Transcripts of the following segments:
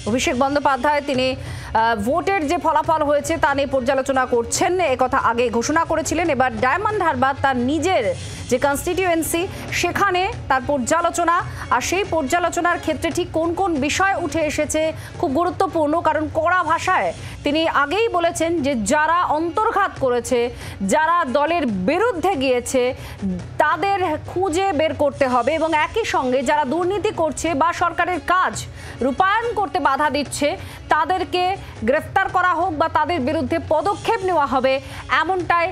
অভিষেক বন্দ্যোপাধ্যায় তিনি ভোটের যে ফলাফল হয়েছে তা নিয়ে পর্যালোচনা করছেন, একথা আগে ঘোষণা করেছিলেন। এবার ডায়মন্ড হারবার তার নিজের যে কনস্টিটিউয়েন্সি সেখানে তার পর্যালোচনা, আর সেই পর্যালোচনার ক্ষেত্রে ঠিক কোন কোন বিষয় উঠে এসেছে খুব গুরুত্বপূর্ণ, কারণ কড়া ভাষায় তিনি আগেই বলেছেন যে যারা অন্তর্ঘাত করেছে, যারা দলের বিরুদ্ধে গিয়েছে তাদের খুঁজে বের করতে হবে, এবং একই সঙ্গে যারা দুর্নীতি করছে বা সরকারের কাজ রূপায়ণ করতে বাধা দিচ্ছে তাদেরকে গ্রেফতার করা হোক বা তাদের বিরুদ্ধে পদক্ষেপ নেওয়া হবে, এমনটাই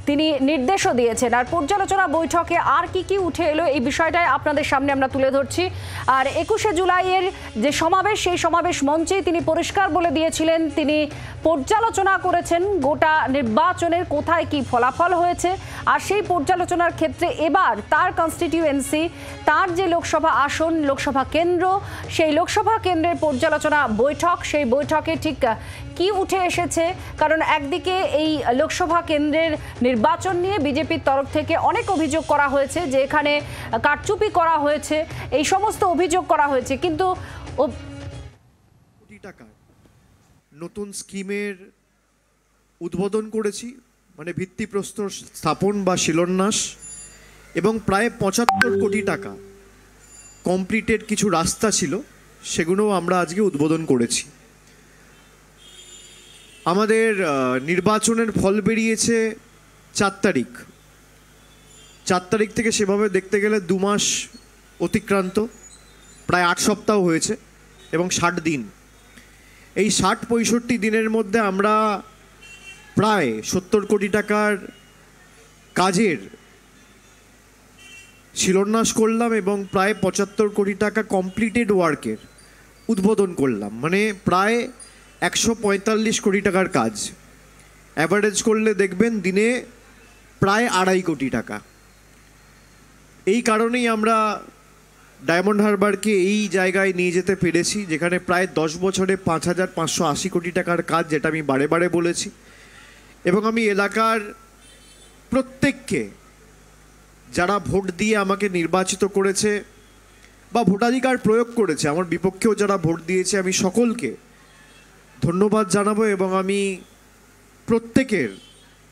তিনি নির্দেশও দিয়েছেন। আর পর্যালোচনা বৈঠকে আর কি উঠে এলো এই বিষয়টাই আপনাদের সামনে আমরা তুলে ধরছি। আর 21শে জুলাইয়ের যে সমাবেশ, সেই সমাবেশ মঞ্চেই তিনি পরিষ্কার বলে দিয়েছিলেন তিনি পর্যালোচনা করেছেন গোটা নির্বাচনের কোথায় কি ফলাফল হয়েছে, আর সেই পর্যালোচনার ক্ষেত্রে এবার তার কনস্টিটিউয়েন্সি, তার যে লোকসভা আসন, লোকসভা কেন্দ্র, সেই লোকসভা কেন্দ্রের পর্যালোচনা বৈঠক, সেই বৈঠকে ঠিক কি উঠে এসেছে। কারণ একদিকে এই লোকসভা কেন্দ্রের নির্বাচন নিয়ে বিজেপির তরফ থেকে অনেক অভিযোগ করা হয়েছে যে এখানে কারচুপি করা হয়েছে, এই সমস্ত অভিযোগ করা হয়েছে, কিন্তু কোটি টাকা নতুন স্কিমের উদ্বোধন করেছি, মানে ভিত্তিপ্রস্তর স্থাপন বা শিলান্যাস, এবং প্রায় 75 কোটি টাকা কমপ্লিটেড কিছু রাস্তা ছিল, সেগুলোও আমরা আজকে উদ্বোধন করেছি। আমাদের নির্বাচনের ফল বেরিয়েছে 4 তারিখ। 4 তারিখ থেকে সেভাবে দেখতে গেলে 2 মাস অতিক্রান্ত, প্রায় 8 সপ্তাহ হয়েছে এবং 60 দিন। এই 60-65 দিনের মধ্যে আমরা প্রায় 70 কোটি টাকার কাজের শিলান্যাস করলাম এবং প্রায় 75 কোটি টাকা কমপ্লিটেড ওয়ার্কের উদ্বোধন করলাম, মানে প্রায় 145 কোটি টাকার কাজ। অ্যাভারেজ করলে দেখবেন দিনে প্রায় 2.5 কোটি টাকা। এই কারণেই আমরা ডায়মন্ড হারবারকে এই জায়গায় নিয়ে যেতে পেরেছি, যেখানে প্রায় 10 বছরে 5,580 কোটি টাকার কাজ, যেটা আমি বারে বারে বলেছি। এবং আমি এলাকার প্রত্যেককে, যারা ভোট দিয়ে আমাকে নির্বাচিত করেছে বা ভোটাধিকার প্রয়োগ করেছে, আমার বিপক্ষেও যারা ভোট দিয়েছে, আমি সকলকে ধন্যবাদ জানাবো। এবং আমি প্রত্যেকের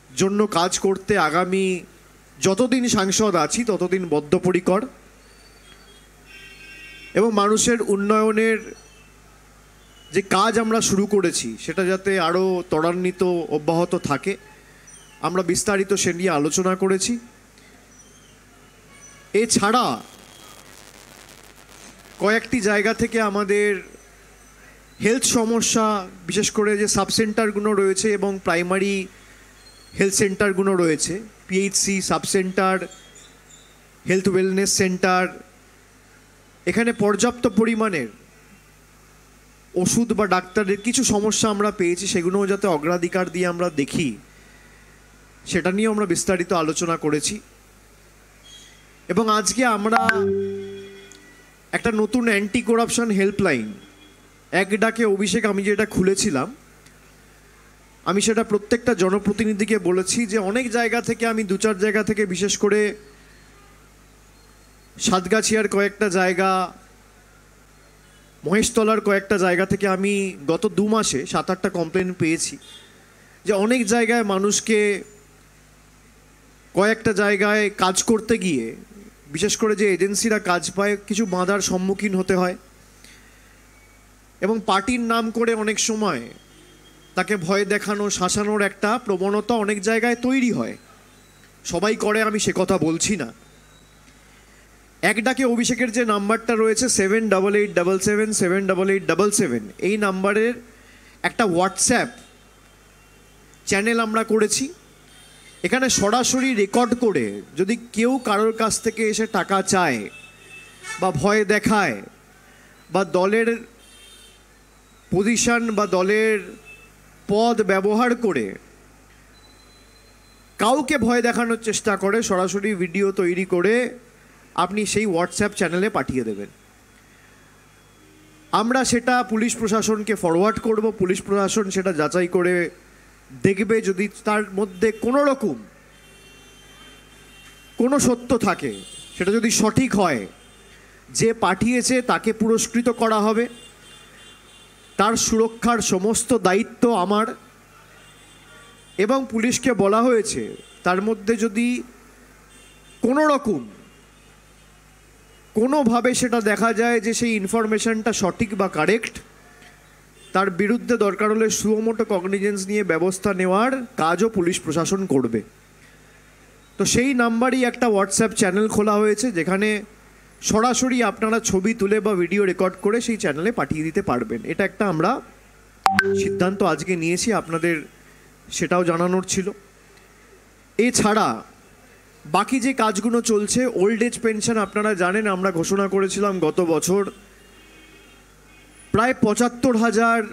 জন্য কাজ করতে আগামী যতদিন সাংসদ আছি ততদিন বদ্ধপরিকর, এবং মানুষের উন্নয়নের যে কাজ আমরা শুরু করেছি সেটা যাতে আরও ত্বরান্বিত অব্যাহত থাকে, আমরা বিস্তারিত সে নিয়ে আলোচনা করেছি। এছাড়া কয়েকটি জায়গা থেকে আমাদের হেলথ সমস্যা, বিশেষ করে যে সাবসেন্টারগুলো রয়েছে এবং প্রাইমারি হেলথ সেন্টারগুলো রয়েছে, PHC, sub centre, health wellness centre, এখানে পর্যাপ্ত পরিমাণের ওষুধ বা ডাক্তারের কিছু সমস্যা আমরা পেয়েছি, সেগুলোও যাতে অগ্রাধিকার দিয়ে আমরা দেখি, সেটা নিয়েও আমরা বিস্তারিত আলোচনা করেছি। এবং আজকে আমরা একটা নতুন অ্যান্টি করাপশন হেল্পলাইন, এক ডাকে অভিষেক, আমি যেটা খুলেছিলাম, আমি সেটা প্রত্যেকটা জনপ্রতিনিধিকে বলেছি যে অনেক জায়গা থেকে, আমি 2-4 জায়গা থেকে, বিশেষ করে সাতগাছিয়ার কয়েকটা জায়গা, মহেশতলার কয়েকটা জায়গা থেকে আমি গত 2 মাসে 7-8টা কমপ্লেন পেয়েছি যে অনেক জায়গায় মানুষকে কয়েকটা জায়গায় কাজ করতে গিয়ে, বিশেষ করে যে এজেন্সিরা কাজ পায়, কিছু বাধার সম্মুখীন হতে হয়, এবং পার্টির নাম করে অনেক সময় তাকে ভয় দেখানো, শাসানোর একটা প্রবণতা অনেক জায়গায় তৈরি হয়। সবাই করে, আমি সে কথা বলছি না। এক ডাকে অভিষেকের যে নাম্বারটা রয়েছে 7877778877, এই নাম্বারের একটা হোয়াটসঅ্যাপ চ্যানেল আমরা করেছি। এখানে সরাসরি রেকর্ড করে যদি কেউ কারোর কাছ থেকে এসে টাকা চায় বা ভয় দেখায় বা দলের পজিশন বা দলের পদ ব্যবহার করে কাউকে ভয় দেখানোর চেষ্টা করে, সরাসরি ভিডিও তৈরি করে আপনি সেই হোয়াটসঅ্যাপ চ্যানেলে পাঠিয়ে দেবেন। আমরা সেটা পুলিশ প্রশাসনকে ফরওয়ার্ড করব, পুলিশ প্রশাসন সেটা যাচাই করে দেখবে, যদি তার মধ্যে কোনো রকম কোনো সত্য থাকে, সেটা যদি সঠিক হয়, যে পাঠিয়েছে তাকে পুরস্কৃত করা হবে। তার সুরক্ষার সমস্ত দায়িত্ব আমার, এবং পুলিশকে বলা হয়েছে তার মধ্যে যদি কোনো রকম কোনোভাবে সেটা দেখা যায় যে সেই ইনফরমেশনটা সঠিক বা কারেক্ট, তার বিরুদ্ধে দরকার হলে সুমোটো কগনিজেন্স নিয়ে ব্যবস্থা নেওয়ার কাজও পুলিশ প্রশাসন করবে। তো সেই নাম্বারই একটা হোয়াটসঅ্যাপ চ্যানেল খোলা হয়েছে, যেখানে সরাসরি আপনারা ছবি তুলে বা ভিডিও রেকর্ড করে সেই চ্যানেলে পাঠিয়ে দিতে পারবেন। এটা একটা আমরা সিদ্ধান্ত আজকে নিয়েছি, আপনাদের সেটাও জানানোর ছিল। এছাড়া বাকি যে কাজগুলো চলছে, ওল্ড এজ পেনশন আপনারা জানেন আমরা ঘোষণা করেছিলাম গত বছর প্রায় ৭৫,০০০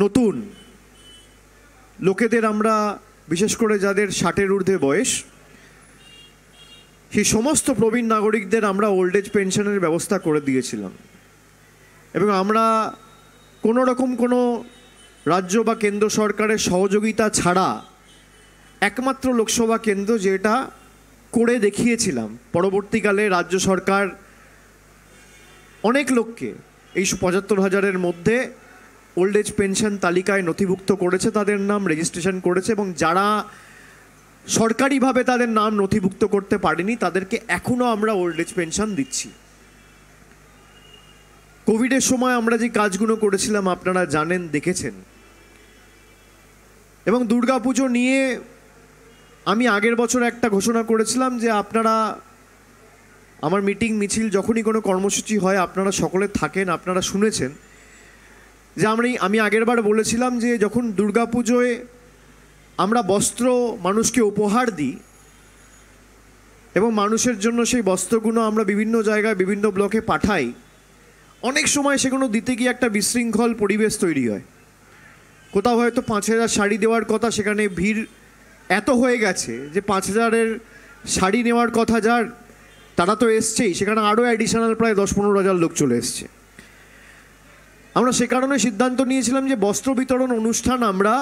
নতুন লোকেদের আমরা, বিশেষ করে যাদের ৬০-এর ঊর্ধ্বে বয়স, সেই সমস্ত প্রবীণ নাগরিকদের আমরা ওল্ড এজ পেনশনের ব্যবস্থা করে দিয়েছিলাম। এবং আমরা কোনো রকম কোনো রাজ্য বা কেন্দ্র সরকারের সহযোগিতা ছাড়া একমাত্র লোকসভা কেন্দ্র যেটা করে দেখিয়েছিলাম। পরবর্তীকালে রাজ্য সরকার অনেক লোককে এই ৭৫,০০০-এর মধ্যে ওল্ড এজ পেনশন তালিকায় নথিভুক্ত করেছে, তাদের নাম রেজিস্ট্রেশন করেছে, এবং যারা সরকারিভাবে তাদের নাম নথিভুক্ত করতে পারেনি তাদেরকে এখনও আমরা ওল্ড এজ পেনশন দিচ্ছি। কোভিডের সময় আমরা যে কাজগুলো করেছিলাম আপনারা জানেন, দেখেছেন। এবং দুর্গাপুজো নিয়ে আমি আগের বছর একটা ঘোষণা করেছিলাম যে আপনারা, আমার মিটিং মিছিল যখনই কোনো কর্মসূচি হয় আপনারা সকলে থাকেন, আপনারা শুনেছেন যে আমি আগেরবার বলেছিলাম যে যখন দুর্গাপুজোয় আমরা বস্ত্র মানুষকে উপহার দিই এবং মানুষের জন্য সেই বস্ত্রগুলো আমরা বিভিন্ন জায়গায় বিভিন্ন ব্লকে পাঠাই, অনেক সময় সেগুলো দিতে গিয়ে একটা বিশৃঙ্খল পরিবেশ তৈরি হয়। কোথাও হয়তো ৫,০০০ শাড়ি দেওয়ার কথা, সেখানে ভিড় এত হয়ে গেছে যে ৫,০০০-এর শাড়ি নেওয়ার কথা যার, তারা তো এসছেই, সেখানে আরও অ্যাডিশনাল প্রায় ১০-১৫,০০০ লোক চলে এসছে। আমরা সে কারণে সিদ্ধান্ত নিয়েছিলাম যে বস্ত্র বিতরণ অনুষ্ঠান আমরা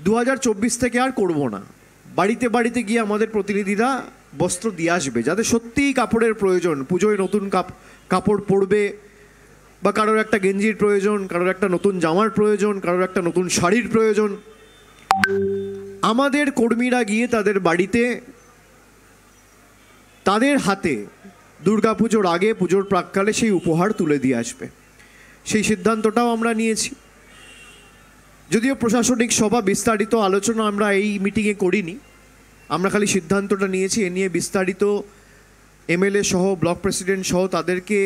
২০২৪ থেকে আর করব না। বাড়িতে বাড়িতে গিয়ে আমাদের প্রতিনিধিরা বস্ত্র দিয়ে আসবে, যাতে সত্যিই কাপড়ের প্রয়োজন, পুজোয় নতুন কাপড় পরবে, বা কারোর একটা গেঞ্জির প্রয়োজন, কারোর একটা নতুন জামার প্রয়োজন, কারোর একটা নতুন শাড়ির প্রয়োজন, আমাদের কর্মীরা গিয়ে তাদের বাড়িতে তাদের হাতে দুর্গাপুজোর আগে, পুজোর প্রাক্কালে সেই উপহার তুলে দিয়ে আসবে। সেই সিদ্ধান্তটাও আমরা নিয়েছি। যদিও প্রশাসনিক সভা বিস্তারিত আলোচনা আমরা এই মিটিংয়ে করিনি, আমরা খালি সিদ্ধান্তটা নিয়েছি। এ নিয়ে বিস্তারিত এমএলএ সহ, ব্লক প্রেসিডেন্ট সহ তাদেরকে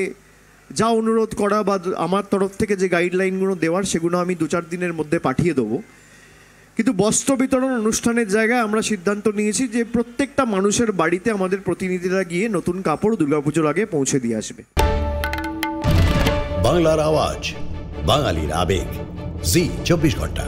যা অনুরোধ করা বা আমার তরফ থেকে যে গাইডলাইনগুলো দেওয়ার, সেগুলো আমি ২-৪ দিনের মধ্যে পাঠিয়ে দেবো। কিন্তু বস্ত্র বিতরণ অনুষ্ঠানের জায়গায় আমরা সিদ্ধান্ত নিয়েছি যে প্রত্যেকটা মানুষের বাড়িতে আমাদের প্রতিনিধিরা গিয়ে নতুন কাপড় দুর্গাপুজোর আগে পৌঁছে দিয়ে আসবে। বাংলার আওয়াজ, বাঙালির আবেগ, জি ২৪ ঘন্টা।